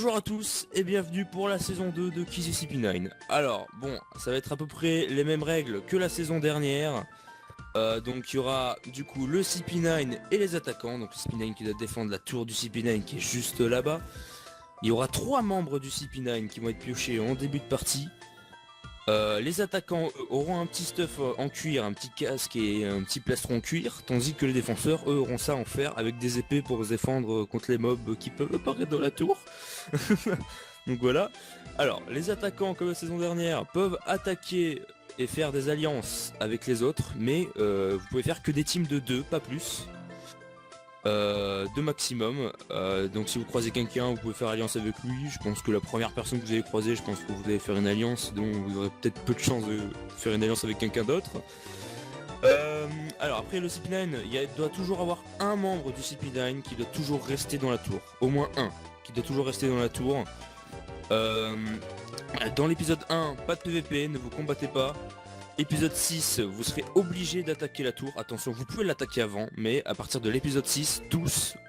Bonjour à tous et bienvenue pour la saison 2 de Kiss CP9. Alors bon, ça va être à peu près les mêmes règles que la saison dernière. Donc il y aura du coup le CP9 et les attaquants. Donc le CP9 qui doit défendre la tour du CP9 qui est juste là-bas. Il y aura 3 membres du CP9 qui vont être piochés en début de partie. Les attaquants auront un petit stuff en cuir, un petit casque et un petit plastron en cuir, tandis que les défenseurs eux auront ça en fer avec des épées pour se défendre contre les mobs qui peuvent apparaître dans la tour. Donc voilà. Alors les attaquants comme la saison dernière peuvent attaquer et faire des alliances avec les autres, mais vous pouvez faire que des teams de 2, pas plus. De maximum. Donc si vous croisez quelqu'un, vous pouvez faire alliance avec lui. Je pense que la première personne que vous allez croiser, je pense que vous allez faire une alliance, donc vous aurez peut-être peu de chance de faire une alliance avec quelqu'un d'autre. Alors après le CP9, il doit toujours avoir un membre du CP9 qui doit toujours rester dans la tour. Au moins un qui doit toujours rester dans la tour. Dans l'épisode 1, pas de PVP, ne vous combattez pas. Épisode 6, vous serez obligé d'attaquer la tour. Attention, vous pouvez l'attaquer avant, mais à partir de l'épisode 6,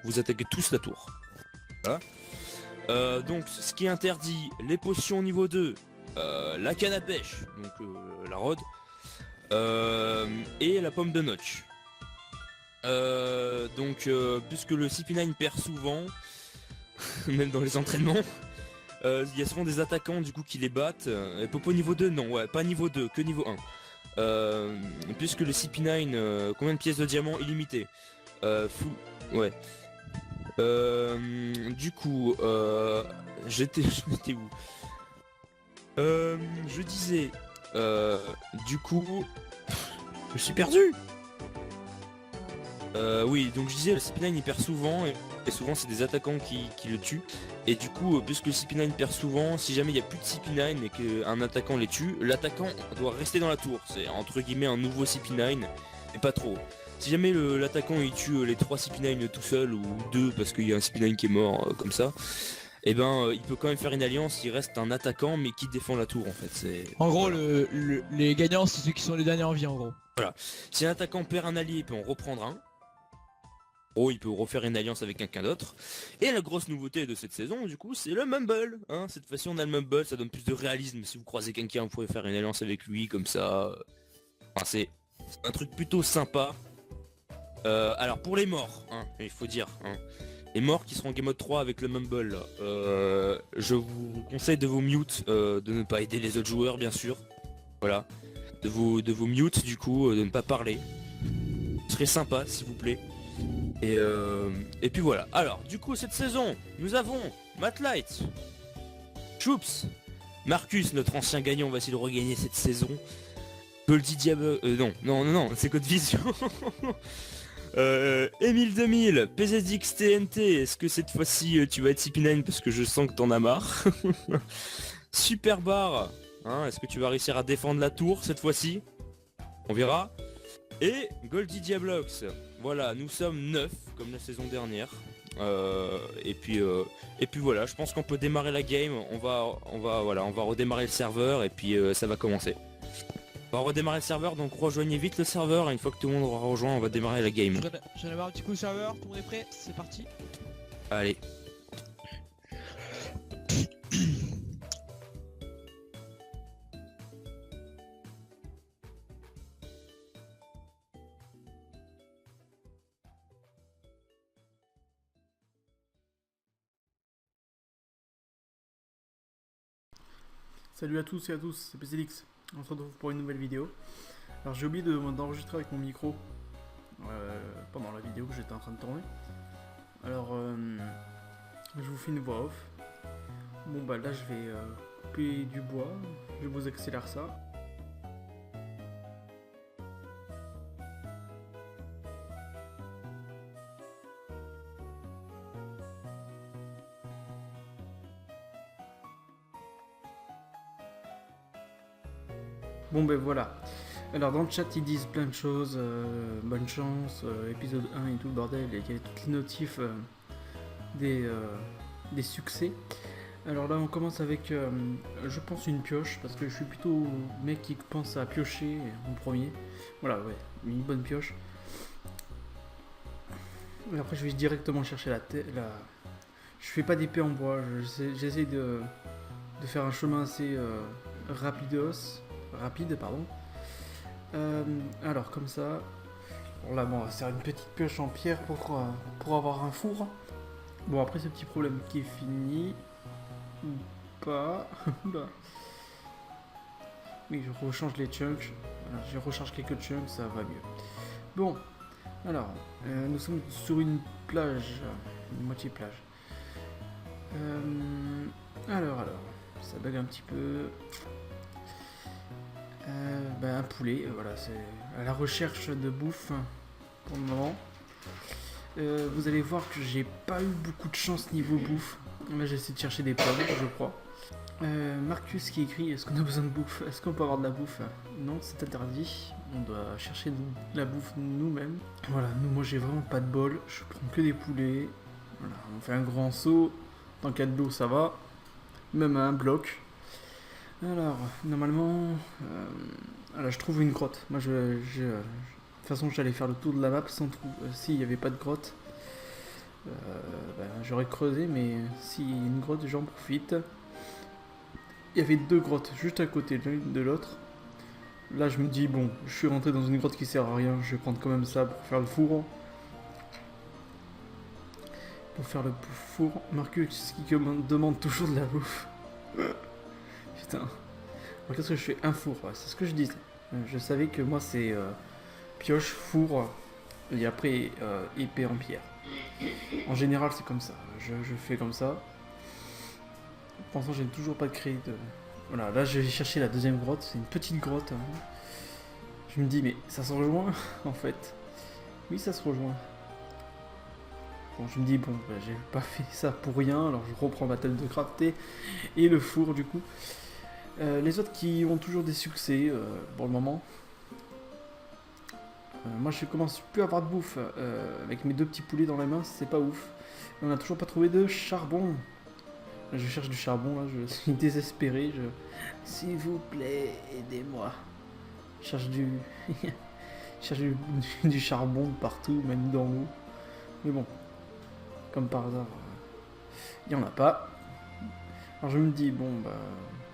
vous attaquez tous la tour. Voilà. Donc ce qui est interdit, les potions niveau 2, la canne à pêche, donc la rod, et la pomme de notch. Puisque le CP9 perd souvent, même dans les entraînements, il y a souvent des attaquants du coup qui les battent. Popo niveau 2, non, ouais, pas niveau 2, que niveau 1. Puisque le CP9, combien de pièces de diamant illimité, full, ouais. Du coup, j'étais où? Je disais, du coup, je suis perdu. Oui, donc je disais, le CP9 il perd souvent et souvent c'est des attaquants qui le tuent. Et du coup, puisque le CP9 perd souvent, si jamais il n'y a plus de CP9 et qu'un attaquant les tue, l'attaquant doit rester dans la tour. C'est entre guillemets un nouveau CP9, mais pas trop. Si jamais l'attaquant il tue les 3 CP9 tout seul ou 2 parce qu'il y a un CP9 qui est mort comme ça, et ben il peut quand même faire une alliance, il reste un attaquant mais qui défend la tour en fait. En gros, voilà. les gagnants, c'est ceux qui sont les derniers en vie, en gros. Voilà. Si un attaquant perd un allié, il peut en reprendre un. Oh, il peut refaire une alliance avec quelqu'un d'autre. Et la grosse nouveauté de cette saison, du coup, c'est le Mumble. Hein. Cette fois-ci, on a le Mumble, ça donne plus de réalisme. Si vous croisez quelqu'un, vous pouvez faire une alliance avec lui, comme ça. Enfin, c'est un truc plutôt sympa. Alors, pour les morts, hein, il faut dire, hein, les morts qui seront en Game Mode 3 avec le Mumble, je vous conseille de vous mute, de ne pas aider les autres joueurs, bien sûr. Voilà. De vous mute, du coup, de ne pas parler. Ce serait sympa, s'il vous plaît. Et puis voilà. Alors, du coup, cette saison, nous avons Matt Light, Choops, Marcus, notre ancien gagnant, on va essayer de regagner cette saison. Goldie Diable, non, c'est Code Vision. Emile 2000, PZX TNT, est-ce que cette fois-ci tu vas être CP9 parce que je sens que t'en as marre. Super Bar, hein, est-ce que tu vas réussir à défendre la tour cette fois-ci? On verra. Et Goldie Diablox. Voilà, nous sommes 9 comme la saison dernière. Et puis voilà, je pense qu'on peut démarrer la game. On va redémarrer le serveur et puis ça va commencer. On va redémarrer le serveur, donc rejoignez vite le serveur et une fois que tout le monde aura rejoint, on va démarrer la game. Je vais avoir un petit coup de serveur, tout le monde est prêt, c'est parti. Allez. Salut à tous et à tous, c'est PCLX. On se retrouve pour une nouvelle vidéo. Alors j'ai oublié d'enregistrer avec mon micro pendant la vidéo que j'étais en train de tourner. Alors je vous fais une voix off. Bon bah là je vais couper du bois, je vous accélère ça. Bon ben voilà. Alors dans le chat ils disent plein de choses, bonne chance, épisode 1 et tout le bordel, et il y a toutes les notifs des succès. Alors là on commence avec je pense une pioche, parce que je suis plutôt mec qui pense à piocher en premier. Voilà, ouais, une bonne pioche. Et après je vais directement chercher Je fais pas d'épée en bois, j'essaie de faire un chemin assez rapide, pardon. Alors comme ça, bon, là bon, on va faire une petite pioche en pierre pour avoir un four. Bon après ce petit problème qui est fini, ou pas, oula. Oui je rechange les chunks, voilà, je recharge quelques chunks, ça va mieux. Bon, alors, nous sommes sur une plage, une moitié plage. Alors, ça bug un petit peu. Un poulet, voilà, c'est à la recherche de bouffe pour le moment. Vous allez voir que j'ai pas eu beaucoup de chance niveau bouffe. Là, j'essaie de chercher des pommes, je crois. Marcus qui écrit, est-ce qu'on a besoin de bouffe? Est-ce qu'on peut avoir de la bouffe? Non, c'est interdit. On doit chercher de la bouffe nous-mêmes. Voilà, moi j'ai vraiment pas de bol. Je prends que des poulets. Voilà, on fait un grand saut. Tant qu'il y a de l'eau, ça va. Même à un bloc. Alors, normalement... voilà, je trouve une grotte. Moi, de toute façon, j'allais faire le tour de la map sans trouver... S'il n'y avait pas de grotte, j'aurais creusé, mais s'il y a une grotte, j'en profite. Il y avait 2 grottes juste à côté l'une de l'autre. Là, je me dis, bon, je suis rentré dans une grotte qui sert à rien, je vais prendre quand même ça pour faire le four. Marcus qui demande toujours de la bouffe. Putain. Alors, qu'est-ce que je fais? Un four, ouais, c'est ce que je disais. Je savais que moi, c'est pioche, four, et après épée en pierre. En général, c'est comme ça. Je fais comme ça. Pour l'instant, j'ai toujours pas créé de... Voilà, là je vais chercher la deuxième grotte, c'est une petite grotte. Je me dis, mais ça se rejoint en fait. Oui, ça se rejoint. Bon, je me dis, bon, j'ai pas fait ça pour rien, alors je reprends ma table de crafter et le four du coup. Les autres qui ont toujours des succès pour le moment. Moi je commence plus à avoir de bouffe avec mes 2 petits poulets dans la main, c'est pas ouf. Et on a toujours pas trouvé de charbon. Je cherche du charbon là, je suis désespéré. S'il vous plaît, aidez-moi. Je cherche du charbon partout, même dans l'eau. Mais bon, comme par hasard, il n'y en a pas. Alors je me dis, bon,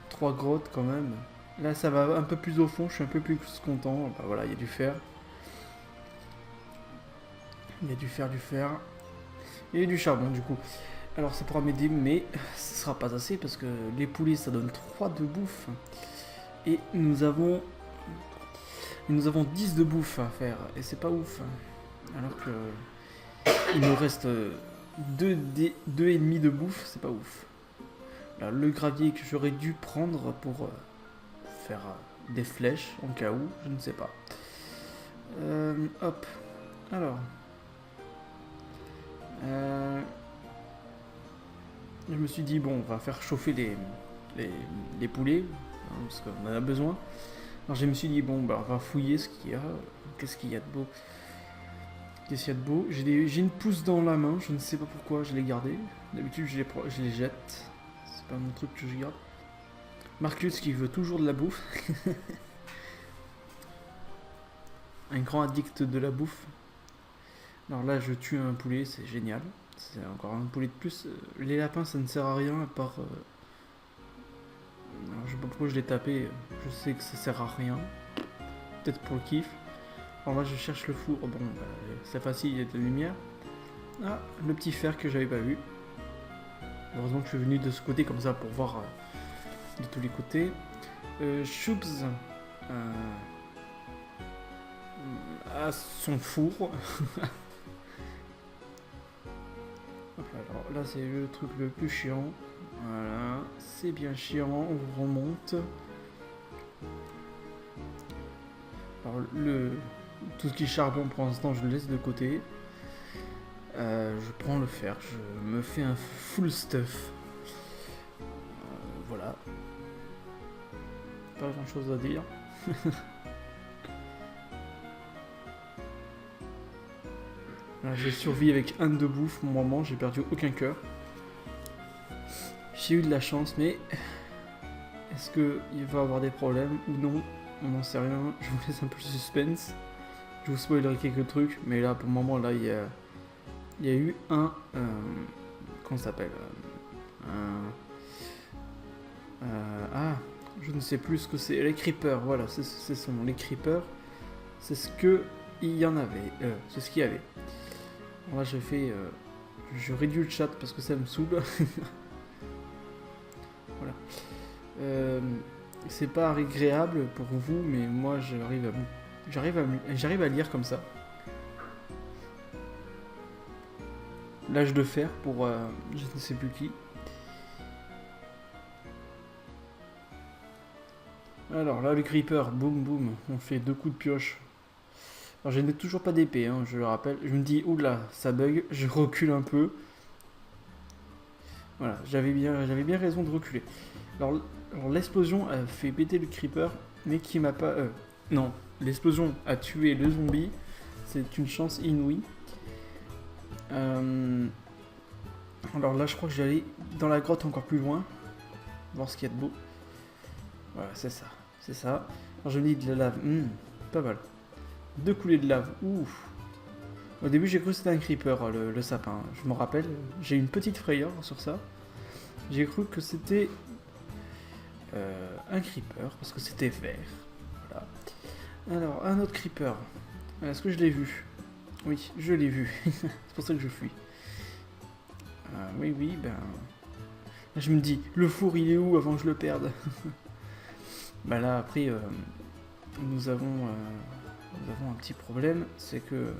3 grottes quand même. Là ça va un peu plus au fond, je suis un peu plus content. Voilà, il y a du fer. Il y a du fer. Et du charbon du coup. Alors ça pourra m'aider, mais ce sera pas assez parce que les poulets ça donne 3 de bouffe. Et nous avons 10 de bouffe à faire. Et c'est pas ouf. Alors que il nous reste 2 et demi de bouffe, c'est pas ouf. Là, le gravier que j'aurais dû prendre pour faire des flèches en cas où, je ne sais pas. Hop. Alors. Je me suis dit, bon, on va faire chauffer les poulets, hein, parce qu'on en a besoin. Alors je me suis dit, bon, on va fouiller ce qu'il y a. Qu'est-ce qu'il y a de beau? Qu'est-ce qu'il y a de beau? J'ai une pousse dans la main, je ne sais pas pourquoi je l'ai gardée. D'habitude, je les jette. C'est pas mon truc que je garde. Marcus qui veut toujours de la bouffe. Un grand addict de la bouffe. Alors là, je tue un poulet, c'est génial. C'est encore un poulet de plus. Les lapins, ça ne sert à rien à part... Alors, je sais pas pourquoi je l'ai tapé. Je sais que ça sert à rien. Peut-être pour le kiff. Alors là, je cherche le four. Bon, c'est facile, il y a de la lumière. Ah, le petit fer que j'avais pas vu. Heureusement que je suis venu de ce côté comme ça pour voir de tous les côtés. Choups à son four. Alors là c'est le truc le plus chiant. Voilà, c'est bien chiant, on remonte. Alors tout ce qui est charbon pour l'instant je le laisse de côté. Je prends le fer, je me fais un full stuff. Voilà. Pas grand chose à dire. J'ai survécu avec un de bouffe, mon moment, j'ai perdu aucun cœur. J'ai eu de la chance, mais est-ce qu'il va avoir des problèmes ou non? On n'en sait rien, je vous laisse un peu de suspense. Je vous spoilerai quelques trucs, mais là pour le moment, là il y a eu un Comment ça s'appelle Ah, je ne sais plus ce que c'est. Les creepers, voilà, c'est son nom. Les creepers, c'est ce que il y en avait. C'est ce qu'il y avait. Alors là, je réduis le chat parce que ça me saoule. Voilà. C'est pas agréable pour vous, mais moi j'arrive à lire comme ça. L'âge de fer pour je ne sais plus qui. Alors là, le creeper, boum boum, on fait 2 coups de pioche. Alors je n'ai toujours pas d'épée, hein, je le rappelle. Je me dis, oula, ça bug, je recule un peu. Voilà, j'avais bien raison de reculer. Alors l'explosion a fait péter le creeper, mais qui m'a pas... non, l'explosion a tué le zombie. C'est une chance inouïe. Alors là, je crois que j'allais dans la grotte encore plus loin. Voir ce qu'il y a de beau. Voilà, c'est ça. C'est ça. Alors je me dis de la lave. Pas mal. 2 coulées de lave. Ouf. Au début, j'ai cru que c'était un creeper, le sapin. Je me rappelle. J'ai une petite frayeur sur ça. J'ai cru que c'était un creeper parce que c'était vert. Voilà. Alors, un autre creeper. Est-ce que je l'ai vu? Oui, je l'ai vu. C'est pour ça que je fuis. Oui, ben... Je me dis, le four, il est où avant que je le perde? Bah là, après, nous avons un petit problème. C'est que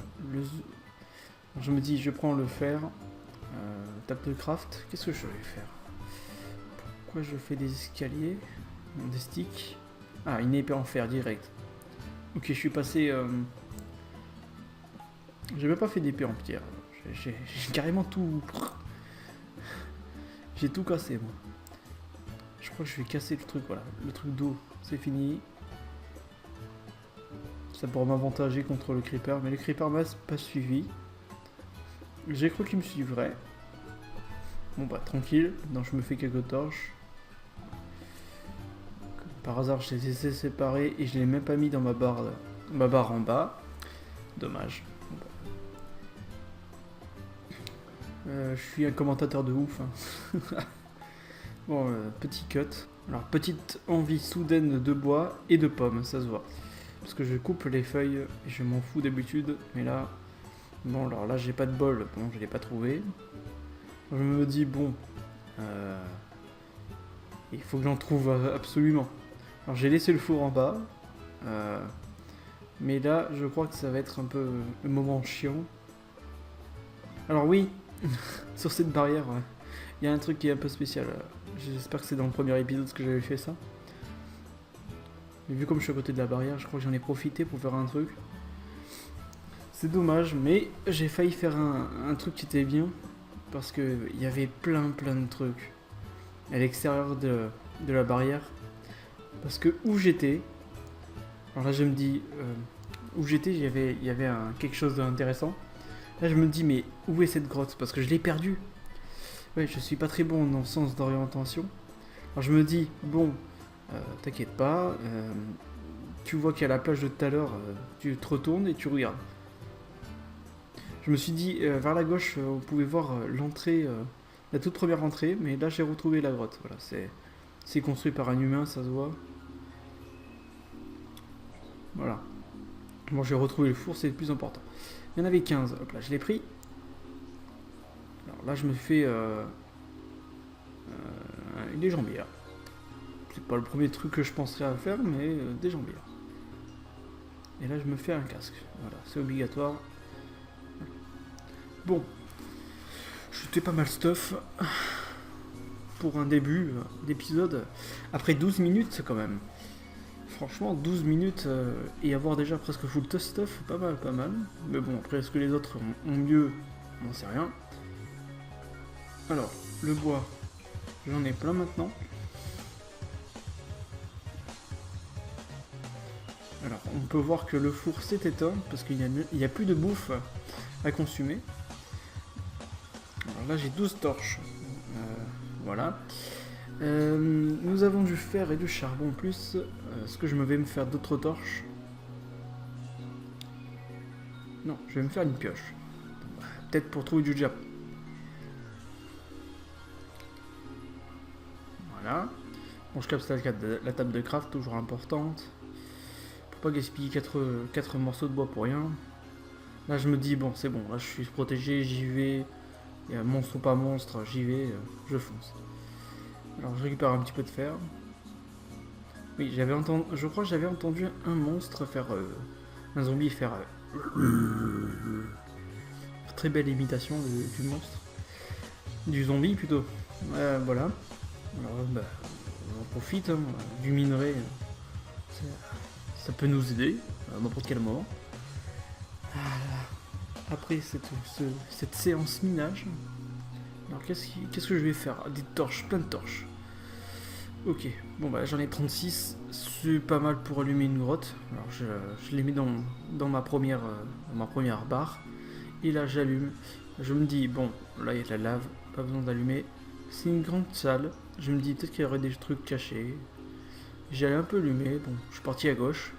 je me dis, je prends le fer. Table de craft. Qu'est-ce que je vais faire? Pourquoi je fais des escaliers? Non, des sticks. Ah, une épée en fer, direct. Ok, je suis passé... J'ai même pas fait d'épée en pierre. J'ai carrément tout... J'ai tout cassé, moi. Je crois que je vais casser le truc, voilà. Le truc d'eau, c'est fini. Ça pourra m'avantager contre le creeper. Mais le creeper m'a pas suivi. J'ai cru qu'il me suivrait. Bon bah, tranquille. Donc je me fais quelques torches. Par hasard, je les ai séparés et je l'ai même pas mis dans ma barre en bas. Dommage. Je suis un commentateur de ouf. Hein. Bon, petit cut. Alors, petite envie soudaine de bois et de pommes, ça se voit. Parce que je coupe les feuilles et je m'en fous d'habitude. Mais là, bon, alors là, j'ai pas de bol. Bon, je l'ai pas trouvé. Je me dis, bon, il faut que j'en trouve absolument. Alors, j'ai laissé le four en bas. Mais là, je crois que ça va être un peu le moment chiant. Alors oui, sur cette barrière, ouais. Il y a un truc qui est un peu spécial. J'espère que c'est dans le premier épisode que j'avais fait ça. Mais vu comme je suis à côté de la barrière, je crois que j'en ai profité pour faire un truc. C'est dommage, mais j'ai failli faire un truc qui était bien. Parce que il y avait plein de trucs à l'extérieur de la barrière. Parce que où j'étais, alors là je me dis, où j'étais, il y avait quelque chose d'intéressant. Là je me dis, mais où est cette grotte? Parce que je l'ai perdue. Ouais, je suis pas très bon dans le sens d'orientation. Alors je me dis, bon, t'inquiète pas, tu vois qu'il y a la plage de tout à l'heure, tu te retournes et tu regardes. Je me suis dit, vers la gauche, vous pouvez voir l'entrée, la toute première entrée, mais là j'ai retrouvé la grotte. Voilà, c'est construit par un humain, ça se voit. Voilà. Bon, j'ai retrouvé le four, c'est le plus important. Il y en avait 15, hop là, je l'ai pris. Alors là, je me fais des jambières. C'est pas le premier truc que je penserais à faire, mais des jambières. Et là, je me fais un casque. Voilà, c'est obligatoire. Bon, j'étais pas mal stuff pour un début d'épisode. Après 12 minutes, quand même. Franchement, 12 minutes et avoir déjà presque full stuff, pas mal. Mais bon, après, est-ce que les autres ont mieux? On n'en sait rien. Alors, le bois, j'en ai plein maintenant. Alors, on peut voir que le four s'est éteint parce qu'il n'y a plus de bouffe à consommer. Alors là, j'ai 12 torches. Voilà. Nous avons du fer et du charbon en plus. Est-ce que je vais me faire d'autres torches? Non, je vais me faire une pioche. Peut-être pour trouver du diamant. Voilà. Bon, je capte la table de craft, toujours importante. Faut pas gaspiller 4 morceaux de bois pour rien. Là, je me dis, bon, c'est bon, là, je suis protégé, j'y vais. Il y a monstre ou pas monstre, j'y vais, je fonce. Alors, je récupère un petit peu de fer. Oui, je crois que j'avais entendu un monstre faire... un zombie faire... très belle imitation du monstre. Du zombie, plutôt. Voilà. Alors, bah, on en profite, hein, du minerai. Ça peut nous aider à n'importe quel moment. Voilà. Après cette séance minage, alors qu'est-ce que je vais faire? Des torches, plein de torches. Ok, bon bah j'en ai 36, c'est pas mal pour allumer une grotte. Alors je les mets dans ma première barre. Et là j'allume. Je me dis, bon, là il y a de la lave, pas besoin d'allumer. C'est une grande salle. Je me dis peut-être qu'il y aurait des trucs cachés. J'allais un peu allumer. Bon, je suis parti à gauche.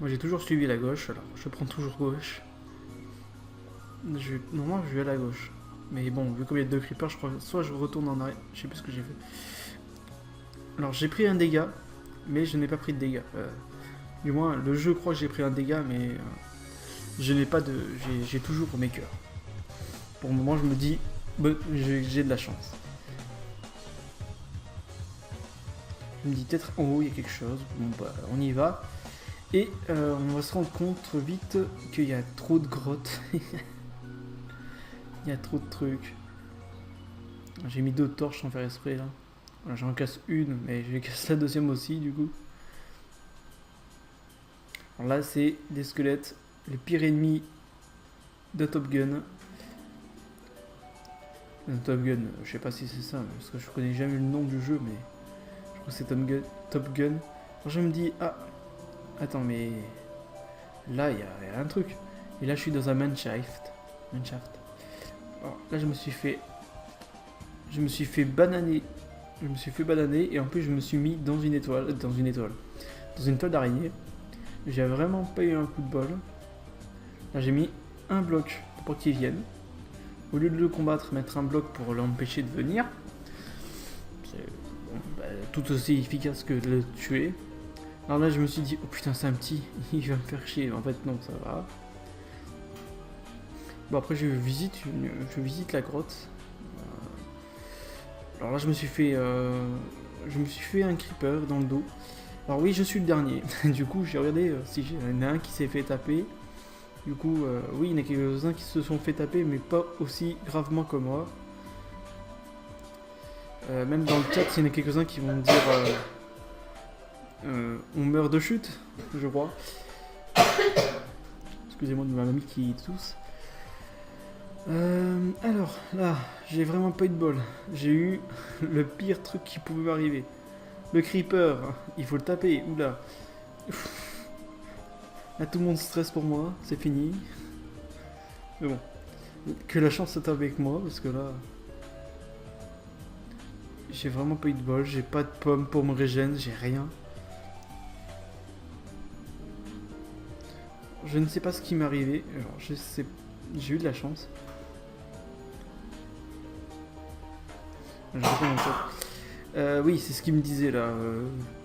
Moi j'ai toujours suivi la gauche, alors je prends toujours gauche. Normalement je vais à la gauche. Mais bon, vu qu'il y a 2 creepers, je crois soit je retourne en arrière. Je sais plus ce que j'ai fait. Alors j'ai pris un dégât, mais je n'ai pas pris de dégâts. Du moins, le jeu croit que j'ai pris un dégât, mais je n'ai pas de. J'ai toujours mes cœurs. Pour le moment, je me dis, bah, j'ai de la chance. Je me dis peut-être en haut il y a quelque chose. Bon bah on y va. Et on va se rendre compte vite qu'il y a trop de grottes. Il y a trop de trucs. J'ai mis 2 torches sans faire exprès là. Voilà, j'en casse une, mais je vais casser la deuxième aussi du coup. Alors là c'est des squelettes, le pire ennemi de Top Gun. Top Gun, je sais pas si c'est ça, parce que je connais jamais le nom du jeu, mais je crois que c'est Top Gun. Alors je me dis, ah, attends, mais là il y a un truc. Et là je suis dans un mineshaft. Alors, là je me suis fait bananer. Je me suis fait bananer et en plus je me suis mis dans une toile d'araignée. J'ai vraiment pas eu un coup de bol. Là j'ai mis un bloc pour qu'il vienne. Au lieu de le combattre, mettre un bloc pour l'empêcher de venir. C'est tout aussi efficace que de le tuer. Alors là je me suis dit, oh putain c'est un petit, il va me faire chier. En fait non, ça va. Bon après je visite la grotte. Alors là je me suis fait un creeper dans le dos. Alors oui je suis le dernier. Du coup j'ai regardé si il y en a un qui s'est fait taper. Du coup oui il y en a quelques-uns qui se sont fait taper mais pas aussi gravement que moi. Même dans le chat il y en a quelques-uns qui vont me dire on meurt de chute je crois. Excusez-moi de ma mamie qui tousse. Alors là, j'ai vraiment pas eu de bol. J'ai eu le pire truc qui pouvait m'arriver. Le creeper, il faut le taper. Oula. Là, tout le monde stresse pour moi. C'est fini. Mais bon. Que la chance soit avec moi parce que là. J'ai vraiment pas eu de bol. J'ai pas de pommes pour me régénérer. J'ai rien. Je ne sais pas ce qui m'est arrivé. Alors, j'ai eu de la chance. Oui, c'est ce qu'il me disait là.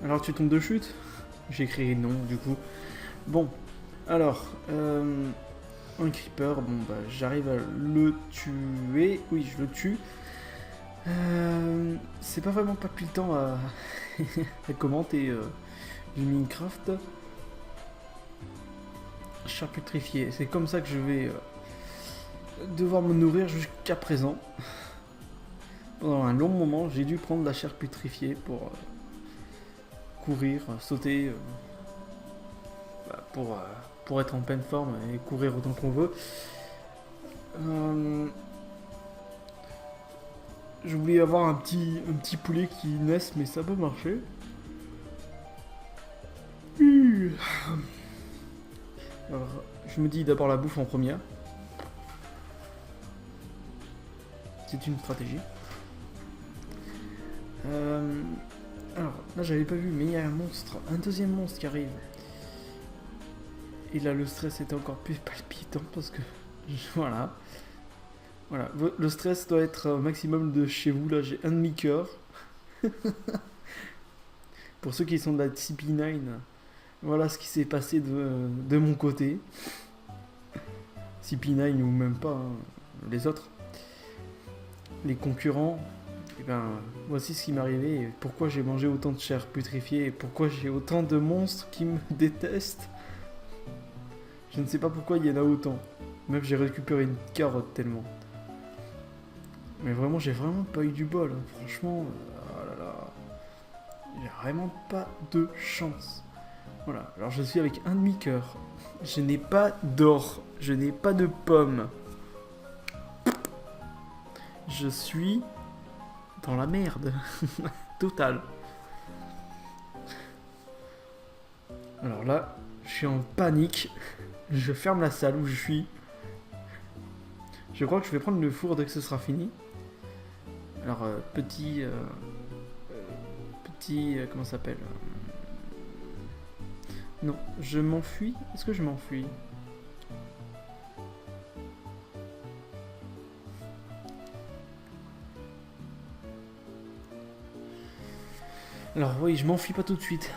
Alors tu tombes de chute? J'ai écrit non du coup. Bon, alors un creeper, bon bah j'arrive à le tuer. Oui, je le tue. C'est pas vraiment pas plus le temps à, à commenter du Minecraft. Charcuterifié, c'est comme ça que je vais devoir me nourrir jusqu'à présent. Pendant un long moment, j'ai dû prendre la chair putrifiée pour courir, sauter, pour être en pleine forme et courir autant qu'on veut. Je voulais avoir un petit poulet qui naisse, mais ça peut marcher. Alors, je me dis d'abord la bouffe en première. C'est une stratégie. Alors, là j'avais pas vu, mais il y a un deuxième monstre qui arrive. Et là le stress était encore plus palpitant parce que, voilà. Voilà, le stress doit être au maximum de chez vous. Là, j'ai un demi-cœur. Pour ceux qui sont de la CP9, voilà ce qui s'est passé de mon côté. CP9 ou même pas, hein, les autres. Les concurrents, et ben, voici ce qui m'est arrivé. Et pourquoi j'ai mangé autant de chair putréfiée et pourquoi j'ai autant de monstres qui me détestent. Je ne sais pas pourquoi il y en a autant. Même j'ai récupéré une carotte tellement. Mais vraiment, j'ai vraiment pas eu du bol. Hein. Franchement, oh là là. J'ai vraiment pas de chance. Voilà, alors je suis avec un demi-cœur. Je n'ai pas d'or. Je n'ai pas de pommes. Je suis dans la merde. Total. Alors là, je suis en panique. Je ferme la salle où je suis. Je crois que je vais prendre le four dès que ce sera fini. Alors, comment ça s'appelle Non, je m'enfuis. Est-ce que je m'enfuis? Alors oui, je m'enfuis pas tout de suite.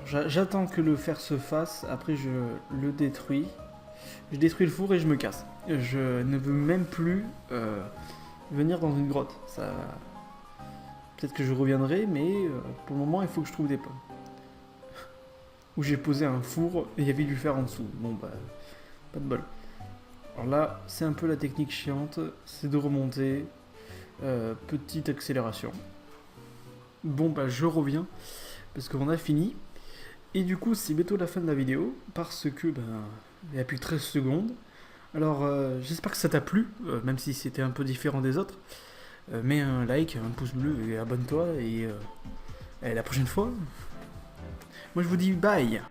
J'attends que le fer se fasse, après je le détruis. Je détruis le four et je me casse. Je ne veux même plus venir dans une grotte. Ça, peut-être que je reviendrai, mais pour le moment il faut que je trouve des pommes. Où j'ai posé un four et il y avait du fer en dessous. Bon bah, pas de bol. Alors là, c'est un peu la technique chiante, c'est de remonter. Petite accélération. Bon bah je reviens parce qu'on a fini. Et du coup c'est bientôt la fin de la vidéo parce que ben il n'y a plus que 13 secondes. Alors j'espère que ça t'a plu, même si c'était un peu différent des autres. Mets un like, un pouce bleu et abonne-toi et la prochaine fois. Moi je vous dis bye.